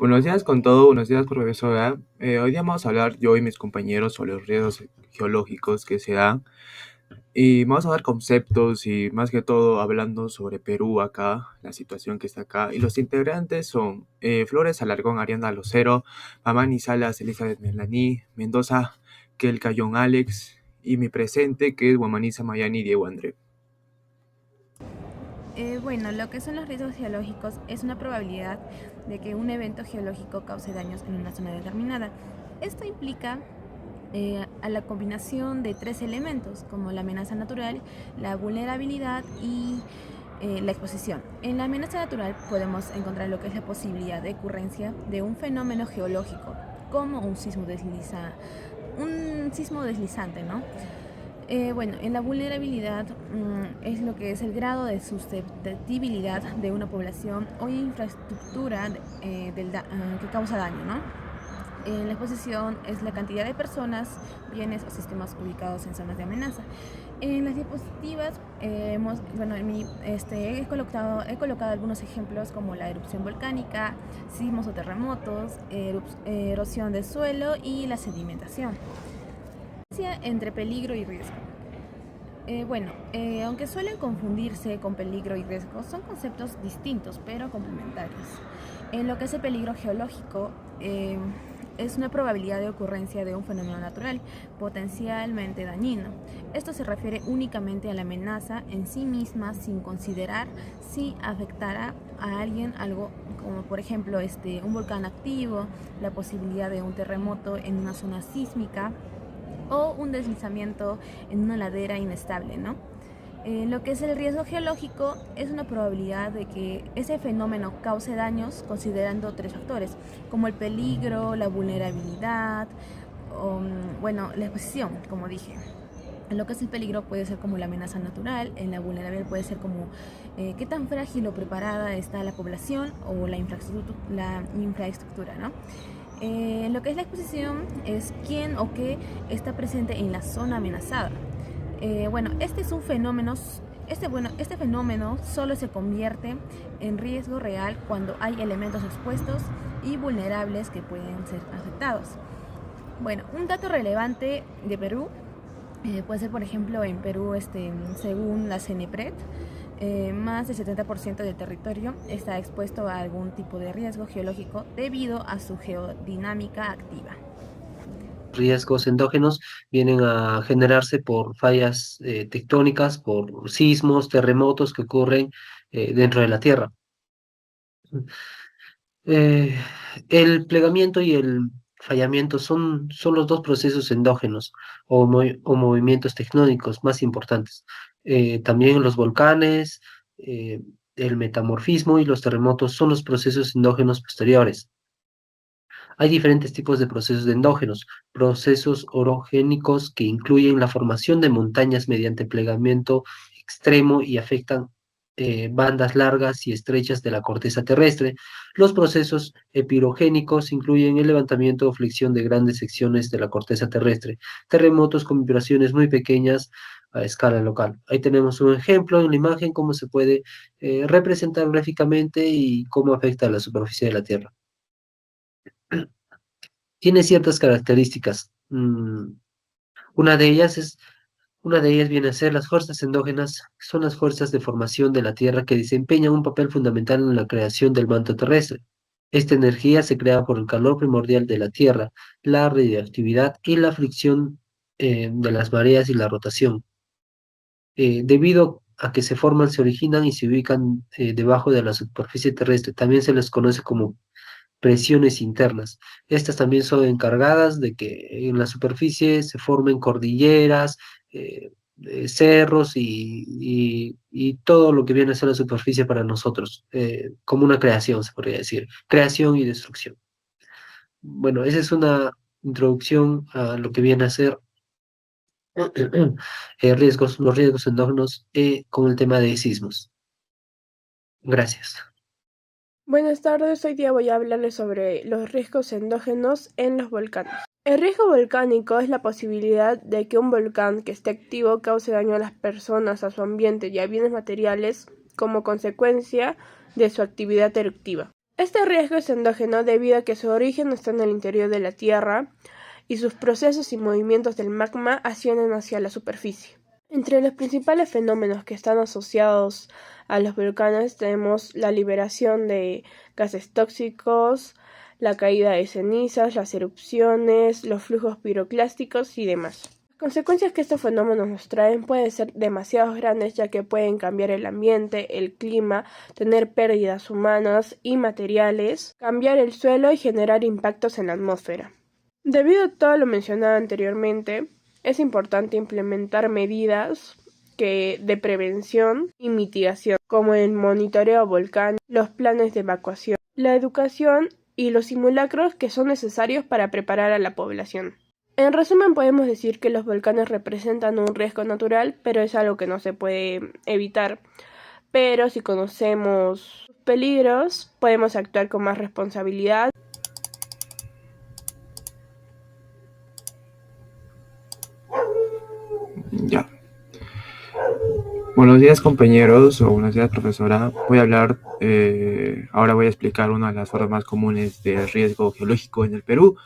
Buenos días con todo, buenos días profesora. Hoy día vamos a hablar yo y mis compañeros sobre los riesgos geológicos que se dan y vamos a dar conceptos y más que todo hablando sobre Perú acá, la situación que está acá. Y los integrantes son Flores Alarcón, Ariana Lucero, Mamani Salas, Elizabeth Melanie, Mendoza, Kel Cayón Alex y mi presente que es Guamaniza Mayani Diego André. Bueno, lo que son los riesgos geológicos es una probabilidad de que un evento geológico cause daños en una zona determinada. Esto implica a la combinación de tres elementos, como la amenaza natural, la vulnerabilidad y la exposición. En la amenaza natural podemos encontrar lo que es la posibilidad de ocurrencia de un fenómeno geológico, como un sismo deslizante, ¿no? Bueno, en la vulnerabilidad es lo que es el grado de susceptibilidad de una población o infraestructura que causa daño, ¿no? En la exposición es la cantidad de personas, bienes o sistemas ubicados en zonas de amenaza. En las diapositivas, he colocado algunos ejemplos como la erupción volcánica, sismos o terremotos, erosión del suelo y la sedimentación. Entre peligro y riesgo. Aunque suelen confundirse con peligro y riesgo, son conceptos distintos pero complementarios. En lo que es el peligro geológico, es una probabilidad de ocurrencia de un fenómeno natural potencialmente dañino. Esto se refiere únicamente a la amenaza en sí misma sin considerar si afectará a alguien algo como por ejemplo un volcán activo, la posibilidad de un terremoto en una zona sísmica o un deslizamiento en una ladera inestable, ¿no? Lo que es el riesgo geológico es una probabilidad de que ese fenómeno cause daños considerando tres factores, como el peligro, la vulnerabilidad, la exposición, como dije. En lo que es el peligro puede ser como la amenaza natural, en la vulnerabilidad puede ser como qué tan frágil o preparada está la población o la infraestructura, ¿no? Lo que es la exposición es quién o qué está presente en la zona amenazada. Este es un fenómeno, este fenómeno solo se convierte en riesgo real cuando hay elementos expuestos y vulnerables que pueden ser afectados. Bueno, un dato relevante de Perú puede ser, por ejemplo, en Perú, según la CENEPRED, más del 70% del territorio está expuesto a algún tipo de riesgo geológico debido a su geodinámica activa. Riesgos endógenos vienen a generarse por fallas tectónicas, por sismos, terremotos que ocurren dentro de la Tierra. Eh, el plegamiento y el fallamiento son los dos procesos endógenos o movimientos tectónicos más importantes. También los volcanes, eh, el metamorfismo y los terremotos son los procesos endógenos posteriores. Hay diferentes tipos de procesos endógenos, procesos orogénicos que incluyen la formación de montañas mediante plegamiento extremo y afectan bandas largas y estrechas de la corteza terrestre. Los procesos epirogénicos incluyen el levantamiento o flexión de grandes secciones de la corteza terrestre, terremotos con vibraciones muy pequeñas a escala local. Ahí tenemos un ejemplo en la imagen, cómo se puede representar gráficamente y cómo afecta a la superficie de la Tierra. Tiene ciertas características. Una de ellas es, una de ellas viene a ser las fuerzas endógenas, son las fuerzas de formación de la Tierra que desempeñan un papel fundamental en la creación del manto terrestre. Esta energía se crea por el calor primordial de la Tierra, la radioactividad y la fricción de las mareas y la rotación. Debido a que se forman, se originan y se ubican debajo de la superficie terrestre. También se les conoce como presiones internas. Estas también son encargadas de que en la superficie se formen cordilleras, cerros y todo lo que viene a ser la superficie para nosotros, como una creación, se podría decir, creación y destrucción. Bueno, esa es una introducción a lo que viene a ser los riesgos endógenos con el tema de sismos. Gracias. Buenas tardes, hoy día voy a hablarles sobre los riesgos endógenos en los volcanes. El riesgo volcánico es la posibilidad de que un volcán que esté activo cause daño a las personas, a su ambiente y a bienes materiales como consecuencia de su actividad eruptiva. Este riesgo es endógeno debido a que su origen está en el interior de la Tierra y sus procesos y movimientos del magma ascienden hacia la superficie. Entre los principales fenómenos que están asociados a los volcanes tenemos la liberación de gases tóxicos, la caída de cenizas, las erupciones, los flujos piroclásticos y demás. Las consecuencias que estos fenómenos nos traen pueden ser demasiado grandes, ya que pueden cambiar el ambiente, el clima, tener pérdidas humanas y materiales, cambiar el suelo y generar impactos en la atmósfera. Debido a todo lo mencionado anteriormente, es importante implementar medidas de prevención y mitigación, como el monitoreo volcánico, los planes de evacuación, la educación y los simulacros que son necesarios para preparar a la población. En resumen, podemos decir que los volcanes representan un riesgo natural, pero es algo que no se puede evitar. Pero si conocemos sus peligros, podemos actuar con más responsabilidad. Ya. Buenos días, compañeros, o buenos días, profesora. Ahora voy a explicar una de las formas más comunes de riesgo geológico en el Perú: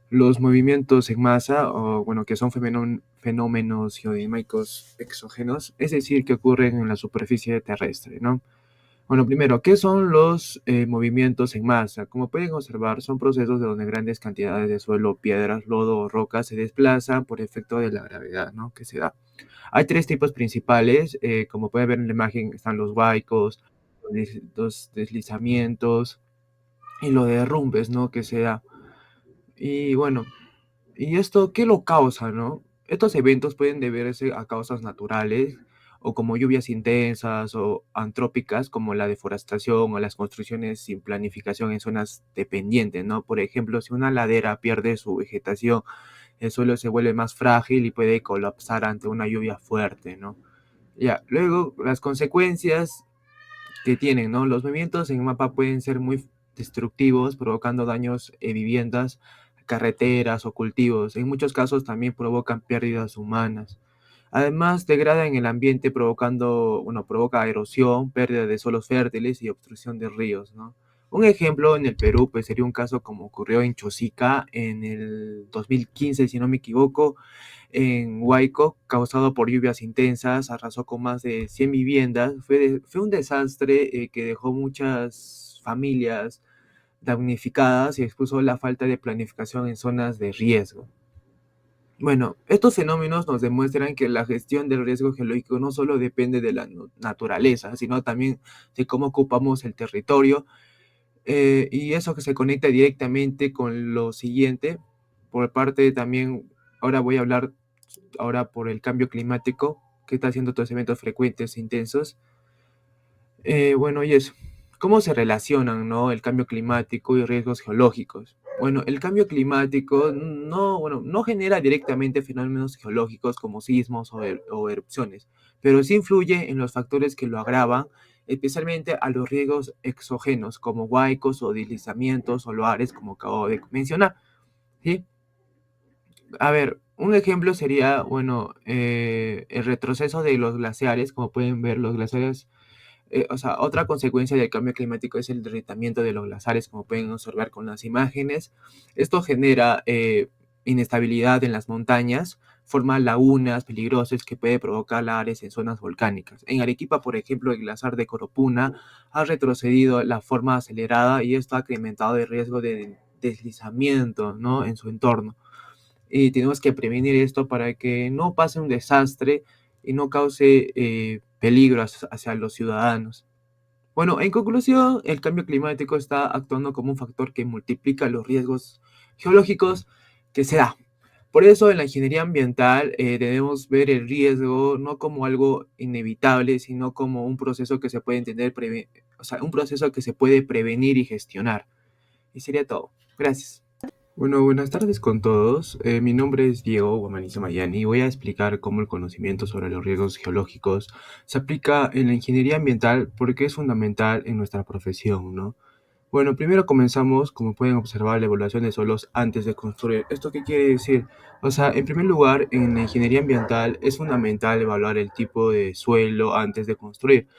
los movimientos en masa, o bueno, que son fenómenos geodinámicos exógenos, es decir, que ocurren en la superficie terrestre, ¿no? Bueno, primero, ¿qué son los movimientos en masa? Como pueden observar, son procesos de donde grandes cantidades de suelo, piedras, lodo o rocas se desplazan por efecto de la gravedad, ¿no?, que se da. Hay tres tipos principales. Como pueden ver en la imagen, están los huaicos, los deslizamientos y los derrumbes, ¿no?, que se da. Y bueno, ¿y esto qué lo causa, no? Estos eventos pueden deberse a causas naturales o como lluvias intensas o antrópicas, como la deforestación o las construcciones sin planificación en zonas dependientes, ¿no? Por ejemplo, si una ladera pierde su vegetación, el suelo se vuelve más frágil y puede colapsar ante una lluvia fuerte, ¿no? Ya, luego las consecuencias que tienen, ¿no? Los movimientos en mapa pueden ser muy destructivos, provocando daños en viviendas, carreteras o cultivos. En muchos casos también provocan pérdidas humanas. Además, degradan el ambiente provoca erosión, pérdida de suelos fértiles y obstrucción de ríos, ¿no? Un ejemplo en el Perú, pues sería un caso como ocurrió en Chosica en el 2015, si no me equivoco, en Huayco, causado por lluvias intensas, arrasó con más de 100 viviendas. Fue un desastre que dejó muchas familias damnificadas y expuso la falta de planificación en zonas de riesgo. Bueno, estos fenómenos nos demuestran que la gestión del riesgo geológico no solo depende de la naturaleza, sino también de cómo ocupamos el territorio, y eso que se conecta directamente con lo siguiente. Por parte también, ahora voy a hablar por el cambio climático, que está haciendo todos eventos frecuentes e intensos. Bueno, y eso, ¿cómo se relacionan, no, el cambio climático y riesgos geológicos? Bueno, el cambio climático no genera directamente fenómenos geológicos como sismos o erupciones, pero sí influye en los factores que lo agravan, especialmente a los riesgos exógenos como huaicos o deslizamientos solares, como acabo de mencionar, ¿sí? A ver, un ejemplo sería, bueno, el retroceso de los glaciares. Como pueden ver, los glaciares, o sea, otra consecuencia del cambio climático es el derretimiento de los glaciares, como pueden observar con las imágenes. Esto genera inestabilidad en las montañas, forma lagunas peligrosas que puede provocar lares en zonas volcánicas. En Arequipa, por ejemplo, el glaciar de Coropuna ha retrocedido de la forma acelerada y esto ha incrementado el riesgo de deslizamiento, ¿no?, en su entorno. Y tenemos que prevenir esto para que no pase un desastre y no cause peligro hacia los ciudadanos. Bueno, en conclusión, el cambio climático está actuando como un factor que multiplica los riesgos geológicos que se da. Por eso en la ingeniería ambiental debemos ver el riesgo no como algo inevitable, sino como un proceso que se puede un proceso que se puede prevenir y gestionar. Y sería todo. Gracias. Bueno, buenas tardes con todos. Mi nombre es Diego Guamanizo Mayani y voy a explicar cómo el conocimiento sobre los riesgos geológicos se aplica en la ingeniería ambiental, porque es fundamental en nuestra profesión, ¿no? Bueno, primero comenzamos, como pueden observar, la evaluación de suelos antes de construir. ¿Esto qué quiere decir? O sea, en primer lugar, en la ingeniería ambiental es fundamental evaluar el tipo de suelo antes de construir.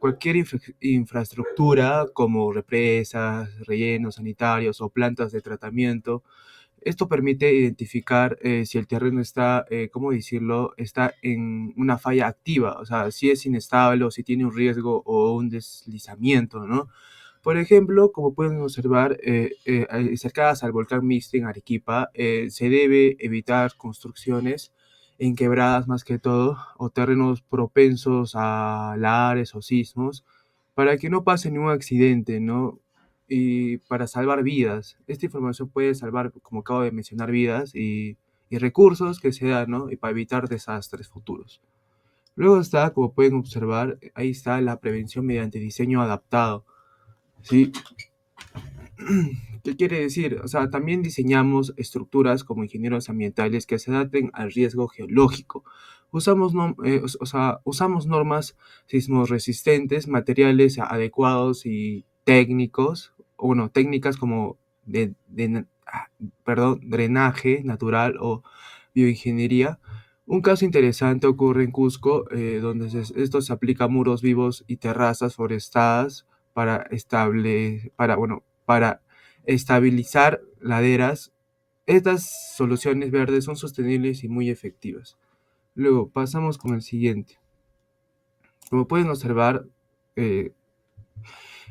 cualquier infraestructura como represas, rellenos sanitarios o plantas de tratamiento. Esto permite identificar si el terreno está, ¿cómo decirlo?, está en una falla activa, o sea, si es inestable o si tiene un riesgo o un deslizamiento, ¿no? Por ejemplo, como pueden observar, cercadas al volcán Mixte en Arequipa, se debe evitar construcciones en quebradas más que todo, o terrenos propensos a lahares o sismos, para que no pase ningún accidente, ¿no? Y para salvar vidas. Esta información puede salvar, como acabo de mencionar, vidas y recursos que se dan, ¿no? Y para evitar desastres futuros. Luego está, como pueden observar, ahí está la prevención mediante diseño adaptado, ¿sí? ¿Qué quiere decir? O sea, también diseñamos estructuras como ingenieros ambientales que se adapten al riesgo geológico. Usamos normas sismoresistentes, materiales adecuados y técnicos, bueno, técnicas como drenaje natural o bioingeniería. Un caso interesante ocurre en Cusco, donde esto se aplica a muros vivos y terrazas forestadas para estabilizar laderas. Estas soluciones verdes son sostenibles y muy efectivas. Luego pasamos con el siguiente. Como pueden observar, eh,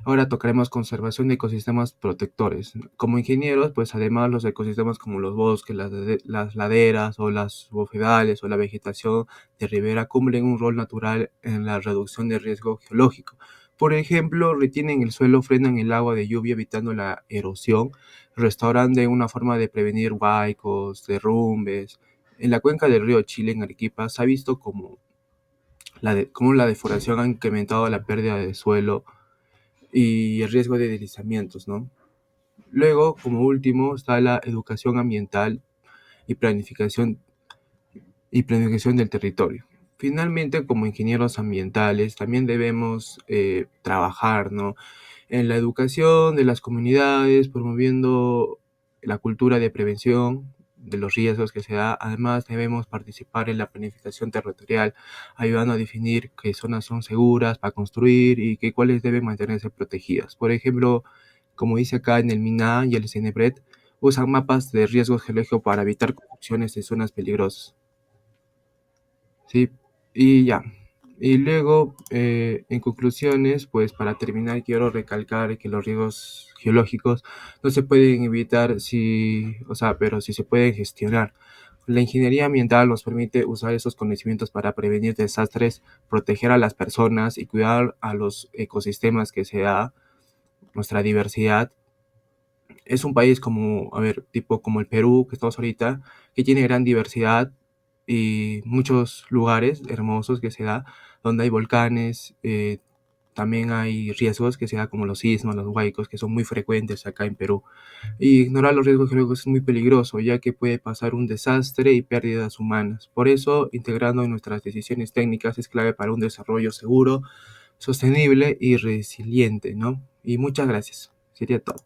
ahora tocaremos conservación de ecosistemas protectores. Como ingenieros, pues además los ecosistemas como los bosques, las laderas o las bofedales o la vegetación de ribera cumplen un rol natural en la reducción de riesgo geológico. Por ejemplo, retienen el suelo, frenan el agua de lluvia evitando la erosión, restauran de una forma de prevenir huaicos, derrumbes. En la cuenca del río Chile, en Arequipa, se ha visto como cómo la deforestación ha incrementado la pérdida de suelo y el riesgo de deslizamientos, ¿no? Luego, como último, está la educación ambiental y planificación del territorio. Finalmente, como ingenieros ambientales, también debemos trabajar, ¿no?, en la educación de las comunidades, promoviendo la cultura de prevención de los riesgos que se da. Además, debemos participar en la planificación territorial, ayudando a definir qué zonas son seguras para construir y cuáles deben mantenerse protegidas. Por ejemplo, como dice acá en el MINA y el CENEPRED, usan mapas de riesgos geológicos para evitar construcciones de zonas peligrosas. Sí, y ya. Y luego, en conclusiones, pues para terminar, quiero recalcar que los riesgos geológicos no se pueden evitar pero sí se pueden gestionar. La ingeniería ambiental nos permite usar esos conocimientos para prevenir desastres, proteger a las personas y cuidar a los ecosistemas que se da, nuestra diversidad. Es un país como, a ver, tipo como el Perú, que estamos ahorita, que tiene gran diversidad y muchos lugares hermosos que se da, donde hay volcanes, también hay riesgos que se da como los sismos, los huaicos, que son muy frecuentes acá en Perú. Y ignorar los riesgos geológicos es muy peligroso, ya que puede pasar un desastre y pérdidas humanas. Por eso, integrando en nuestras decisiones técnicas es clave para un desarrollo seguro, sostenible y resiliente, ¿no? Y muchas gracias. Sería todo.